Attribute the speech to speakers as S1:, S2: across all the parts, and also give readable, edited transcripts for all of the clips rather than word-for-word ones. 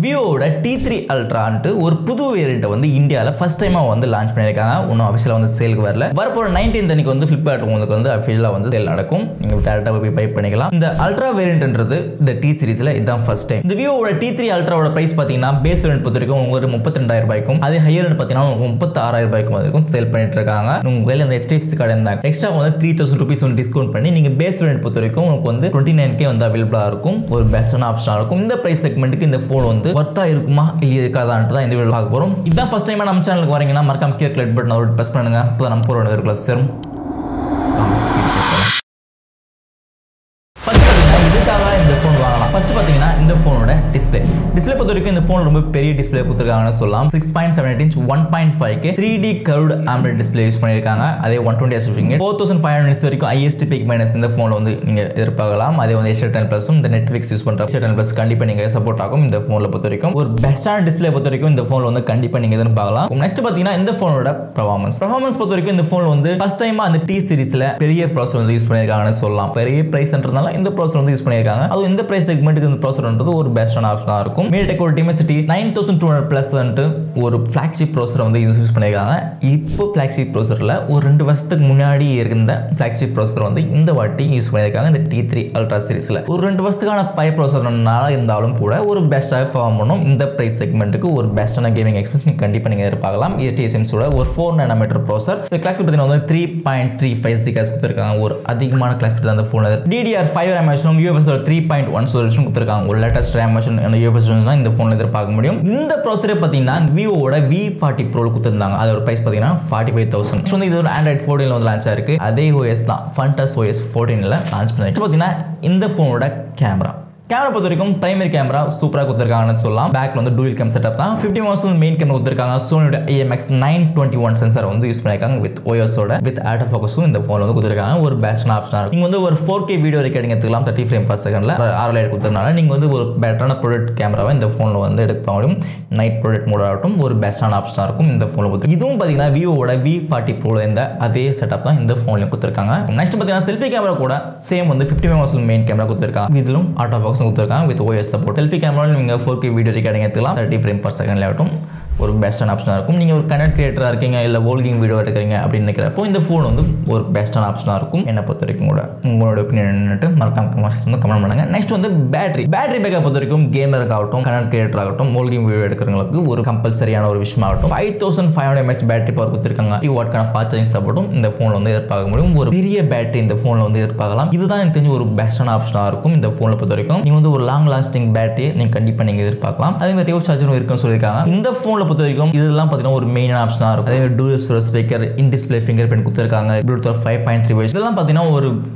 S1: Vivo T3 Ultra ஒரு புது variant வந்து இந்தியால ஃபர்ஸ்ட் டைமா வந்து லான்ச் பண்ணிருக்காங்க. இன்னும் ஆபீஷியலா வந்து சேலுக்கு வரல. வரப்போற 19th அன்னைக்கு வந்து Flipkart உங்களுக்கு வந்து ஆபீஷியலா வந்து சேல் நடக்கும். நீங்க டைரக்டா போய் பை பண்ணிக்கலாம். இந்த Ultra வேரியன்ட்ன்றது இந்த T சீரிஸ்ல இதான் ஃபர்ஸ்ட் டைம். இந்த Vivo T3 Ultra ஓட பிரைஸ் பாத்தீங்கன்னா பேஸ் வேரியன்ட் பொறுத்தவரைக்கும் உங்களுக்கு 32000 ரூபாய்க்கும் அதே ஹையர் வேரியன்ட் பாத்தீங்கன்னா 36000 ரூபாய்க்கும் வரைக்கும் சேல் பண்ணிட்டு இருக்காங்க. உங்க கையில இந்த HDFC கார்டு இருந்தா எக்ஸ்ட்ரா வந்து 3000 ரூபாய் வந்து டிஸ்கவுண்ட் பண்ணி நீங்க பேஸ் வேரியன்ட் பொறுத்தவரைக்கும் உங்களுக்கு வந்து 29k வந்து அவேலபிளா இருக்கும். ஒரு பெஸ்டான ஆப்ஷனா இருக்கும். இந்த பிரைஸ் செக்மெண்ட்க்கு இந்த போன் வந்து வர்த்தா இருக்குமா இல்ல இருக்காதான்னு தான் இந்த வீடியோல பார்க்க போறோம். இதான் ஃபர்ஸ்ட் டைமா நம்ம சேனலுக்கு வரீங்கன்னா மறக்காம கீழ கிளிக் பட்டனை பிரஸ் பண்ணுங்க. அப்பதான் நம்ம போற வீடியோ கிளாஸ் சேரும். இதுக்காக இந்த ஃபோன் வாங்கலாம். ஃபர்ஸ்ட் பாத்தீங்கன்னா இந்த ஃபோனோட டிஸ்ப்ளே பொறுத்தவரைக்கும் இந்த ஃபோன் ரொம்ப பெரிய டிஸ்ப்ளே கொடுத்திருக்காங்கன்னு சொல்லலாம். 6.78 inch 1.5K 3D curved AMOLED display use பண்ணிருக்காங்க. அதே 120 Hz ஃபிங்கர் 4500 nits வரைக்கும் IST பிக் மைனஸ் இந்த ஃபோன்ல வந்து நீங்க எதிர்பார்க்கலாம். அதே வந்து H10+ இந்த Netflix யூஸ் பண்ற H10+ கண்டிப்பா நீங்க சப்போர்ட் ஆகும். இந்த ஃபோன்ல பொறுத்தவரைக்கும் ஒரு பெஸ்டான டிஸ்ப்ளே பொறுத்தவரைக்கும் இந்த ஃபோன்ல வந்து கண்டிப்பா நீங்க எதிர்பார்க்கலாம். நெக்ஸ்ட் பாத்தீங்கன்னா இந்த ஃபோனோட பெர்ஃபார்மன்ஸ் பொறுத்தவரைக்கும் இந்த ஃபோன் வந்து ஃபர்ஸ்ட் டைமா அந்த T சீரிஸ்ல பெரிய ப்ராசஸர் வந்து யூஸ் பண்ணிருக்காங்கன்னு சொல்லலாம். பெரிய பிரைஸ்ன்றதால இந்த ப்ராசஸர் வந்து யூஸ் பண்ணிருக்காங்க. அது இந்த பிரைஸ் செக்மெண்ட்க்கு இந்த ப்ராசஸர்ன்றது ஒரு பெஸ்டான ஆப்ஷனா இருக்கும். MediaTek ஒரு Dimensity 9200+ ஒரு ஃபிளாக்ஷிப் ப்ராசஸர் வந்து யூஸ் பண்ணிருக்காங்க. இப்போ ஃபிளாக்ஷிப் ப்ராசஸர்ல ஒரு 2 வருஷத்துக்கு முன்னாடி இருந்த ஃபிளாக்ஷிப் ப்ராசஸர் வந்து இந்த வாட்டி யூஸ் பண்ணிருக்காங்க. இந்த T3 Ultra சீரிஸ்ல ஒரு 2 வருஷத்துக்கான பழைய ப்ராசஸர்னால இருந்தாலும் கூட ஒரு பெஸ்டா பெர்ஃபார்ம் பண்ணும். இந்த பிரைஸ் செக்மெண்ட்க்கு ஒரு பெஸ்டான கேமிங் எக்ஸ்பீரியன்ஸ் கண்டிப்பா நீங்க எதிர்பார்க்கலாம். TSMC ஓட ஒரு 4 nm ப்ராசஸர். இந்த கிளாக் ஸ்பீட் வந்து 3.35 GHz கொடுத்திருக்காங்க. ஒரு அதிகமான கிளாக் ஸ்பீட் அந்த phone. DDR5 RAM UFS 3.1 solution கொடுத்திருக்காங்க. ஒரு லேட்டஸ்ட் RAM அந்த UFS தான் இந்த ஃபோன்ல எதிர்பார்க்க முடியும். இந்த ப்ராசஸரை பாத்தீங்கன்னா விவோட V40 Pro கொடுத்திருந்தாங்க. அதோட பிரைஸ் பாத்தீங்கன்னா 45000. வந்து இது ஒரு Android 14ல வந்து லான்ச் ஆயிருக்கு. அதே OS தான் Fantas OS 14ல லான்ச் பண்ணிருக்கு. பாத்தீங்கன்னா இந்த ஃபோனோட கேமரா பொறுத்தவரைக்கும் பிரைமரி கேமரா சூப்பரா கொடுத்திருக்காங்கன்னு சொல்லலாம். பேக்ல வந்து டூயல் கேம் செட்டப் தான். 50 MP மெயின் கேமரா கொடுத்திருக்காங்க. சோனியோட IMX921 சென்சார் வந்து யூஸ் பண்ணிருக்காங்க வித் OS ஓட வித் ஆட்டோ ஃபோக்கஸும் இந்த ஃபோன்ல வந்து கொடுத்திருக்காங்க. ஒரு பெஸ்டான ஆப்ஷனா இருக்கும். நீங்க வந்து ஒரு 4K வீடியோ ரெக்கார்டிங் எடுத்துக்கலாம் 30 frames per second RLID கொடுத்தனால நீங்க வந்து ஒரு பெட்டரான ப்ராடக்ட் கேமராவை இந்த ஃபோன்ல வந்து எடுக்க முடியும். நைட் ப்ராடக்ட் மோட் ஆகட்டும் ஒரு பெஸ்டான ஆப்ஷனா இருக்கும் இந்த ஃபோன்ல பொறுத்து. இதுவும் பாத்தீங்கன்னா விவோட V40 Pro இந்த அதே செட்டப் தான் இந்த ஃபோன்லயும் கொடுத்திருக்காங்க. நெக்ஸ்ட் பாத்தீங்கன்னா செல்ஃபி கேமரா கூட சேம் வந்து 50 MP மெயின் கேமரா கொடுத்திருக்காங்க. இதுலும் ஆட்டோ ஃபோக்கஸ் கொடுத்திருக்காங்க with OS support. செல்ஃபி கேமரால நீங்க 4K வீடியோ ரெக்கார்டிங் எடுத்துக்கலாம் 30 frames per second ஆகட்டும் ஒரு பெஸ்டான ஆப்ஷனா இருக்கும். நீங்க ஒரு கண்டென்ட் கிரியேட்டரா இருக்கீங்க இல்ல வோல்கிங் வீடியோ எடுக்கறீங்க அப்படி நினைக்கிறப்போ இந்த ஃபோன் வந்து ஒரு பெஸ்டான ஆப்ஷனா இருக்கும். என்ன பொறுத்தவரைக்கும் கூட உங்களோட ஒபினியன் என்னன்னு மறக்காம கமெண்ட் பண்ணுங்க. நெக்ஸ்ட் வந்து பேட்டரி பேக்கப் பொறுத்தவரைக்கும் கேமருக்கு ஆகட்டும் கண்டென்ட் கிரியேட்டர் ஆகட்டும் வோல்கிங் வீடியோ எடுக்கிறவங்களுக்கு ஒரு கம்பல்சரியான ஒரு விஷயம் ஆகட்டும் 5500 mAh பேட்டரி பவர் கொடுத்திருக்காங்க. வாட்கான ஃபாஸ்ட் சார்ஜிங் சப்போர்ட்டும் இந்த ஃபோன்ல வந்து எதிர்பார்க்க முடியும். ஒரு பெரிய பேட்டரி இந்த ஃபோன்ல வந்து எதிர்பார்க்கலாம். இதுதான் எனக்கு தெரிஞ்ச ஒரு பெஸ்டான ஆப்ஷனா இருக்கும் இந்த ஃபோன்ல பொறுத்தவரைக்கும். நீங்க வந்து ஒரு லாங் லாஸ்டிங் பேட்டரி நீங்க கண்டிப்பா நீங்க எதிர்பார்க்கலாம். அதே மாதிரி ரிவர்ஸ் சார்ஜரும் இருக்குன்னு சொல்லிருக்காங்க. இந்த ஃபோன்ல பொறுத்தவரைக்கும் இதெல்லாம் பாத்தீங்கன்னா ஒரு மெயினான ஆப்ஷனா இருக்கும். அதே டூயல் ஸ்பீக்கர் இன் டிஸ்ப்ளே ஃபிங்கர் பிரிண்ட் கொடுத்திருக்காங்க. Bluetooth 5.3 voice இதெல்லாம் பாத்தீங்கன்னா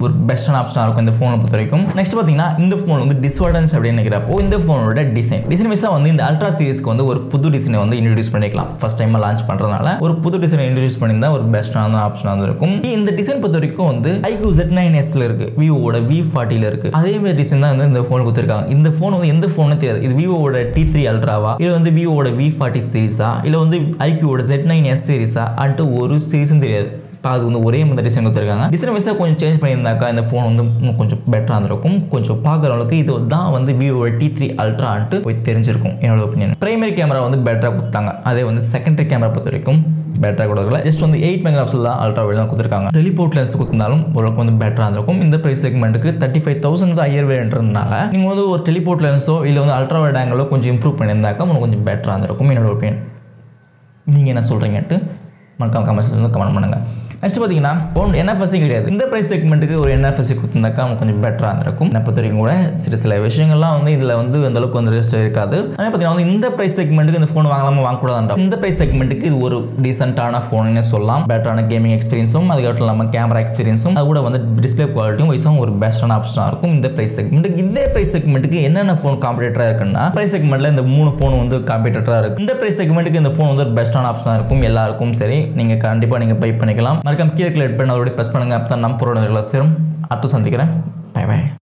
S1: ஒரு பெஸ்டான ஆப்ஷனா இருக்கும் இந்த ஃபோனை பொறுத்தவரைக்கும். நெக்ஸ்ட் பாத்தீங்கன்னா இந்த ஃபோன் வந்து டிஸ்அட்வான்டேஜ் அப்படின்னு நினைக்கிறப்போ இந்த ஃபோனோட டிசைன் வைஸா வந்து இந்த அல்ட்ரா சீரிஸ்க்கு வந்து ஒரு புது டிசைனை வந்து இன்ட்ரோடியூஸ் பண்ணிக்கலாம். ஃபர்ஸ்ட் டைமா லான்ச் பண்றதுனால ஒரு புது டிசைனை இன்ட்ரோடியூஸ் பண்ணியிருந்தா ஒரு பெஸ்டான ஆப்ஷனா இருக்கும். இந்த டிசைன் பொறுத்தவரைக்கும் வந்து iQOO Z9s ல இருக்கு. விவோட V40ல இருக்கு. அதே மாதிரி டிசைன் தான் இந்த ஃபோன் கொடுத்திருக்காங்க. இந்த ஃபோன் வந்து எந்த ஃபோன்னு தெரியாது. இது விவோட T3 Ultraவா இல்ல வந்து விவோட V40 சீரிஸா இல்ல வந்து iQOO Z9s சீரிஸா அன்ட்டு ஒரு சீரிஸும் தெரியாது. அது வந்து ஒரே மாதிரி டிசைன் கொடுத்திருக்காங்க. டிசைன் வைஸா கொஞ்சம் சேஞ்ச் பண்ணியிருந்தாக்கா இந்த ஃபோன் வந்து இன்னும் கொஞ்சம் பெட்டரா இருந்திருக்கும். கொஞ்சம் பார்க்குறவங்களுக்கு இது தான் வந்து விவோட T3 Ultra அன்ட்டு போய் தெரிஞ்சிருக்கும் என்னோட ஒப்பீனியன். பிரைமரி கேமரா வந்து பெட்டரா கொடுத்தாங்க. அதே வந்து செகண்டரி கேமரா பொறுத்த வரைக்கும் பெட்டரா கொடுக்கல. ஜஸ்ட் வந்து 8 MP தான் அல்ட்ரா வைட் தான் கொடுத்திருக்காங்க. டெலிபோர்ட் லென்ஸ் கொடுத்தாலும் ஓரளவுக்கு வந்து பெட்டரா இருந்திருக்கும். இந்த பிரைஸ் செக்மெண்ட்டுக்கு 35000 ஹையர் வேரியன்ட்ன்றதுனால நீங்க வந்து ஒரு டெலிபோர்ட் லென்ஸோ இல்ல வந்து அல்ட்ரா வைட் ஆங்கிளோ கொஞ்சம் இம்ப்ரூவ் பண்ணியிருந்தாக்கா உங்களுக்கு கொஞ்சம் பெட்டரா இருந்திருக்கும் என்னோட ஒப்பீனியன். நீங்க என்ன சொல்றீங்கன்ட்டு மறக்காம கமெண்ட் பண்ணுங்க. நெக்ஸ்ட் பாத்தீங்கன்னா NFC கிடையாது. இந்த பிரைஸ் செக்மெண்ட்டுக்கு ஒரு NFC கொடுத்திருந்தாக்கா கொஞ்சம் பெட்டரா இருந்திருக்கும். என்ன பொறுத்தவரைக்கும் கூட சில விஷயங்கள்லாம் வந்து இதுல வந்து அந்த அளவுக்கு வந்து ரெஸ்ட் இருக்காது. அதே பாத்தீங்கன்னா வந்து இந்த பிரைஸ் செக்மெண்ட்டுக்கு இந்த ஃபோன் வாங்கலாமா வாங்கக்கூடாதுன்றா இந்த பிரைஸ் செக்மெண்ட்டுக்கு இது ஒரு டீசென்ட்டான ஃபோன்னு சொல்லலாம். பெட்டரான கேமிங் எக்ஸ்பீரியன்ஸும் அதுக்கப்புறம் நம்ம கேமரா எக்ஸ்பீரியன்ஸும் அது கூட வந்து டிஸ்பிளே குவாலிட்டியும் வைஸும் ஒரு பெஸ்டான ஆப்ஷனா இருக்கும் இந்த பிரைஸ் செக்மெண்ட்டுக்கு. இந்த பிரைஸ் செக்மெண்ட்டுக்கு என்னென்ன ஃபோன் காம்படிட்டரா இருக்குன்னா பிரைஸ் செக்மெண்ட்ல இந்த 3 ஃபோன் வந்து காம்படிட்டரா இருக்கு. இந்த பிரைஸ் செக்மெண்ட்டுக்கு இந்த ஃபோன் வந்து ஒரு பெஸ்டான ஆப்ஷனா இருக்கும் எல்லாருக்கும். சரி நீங்க கண்டிப்பா நீங்க பை பண்ணிக்கலாம். மறக்காம கீழே கிளிக் பண்ணி அதோட பிரஸ் பண்ணுங்க. அப்பதான் நம்ம போற சேரும். அடுத்து சந்திக்கிறேன். Bye by.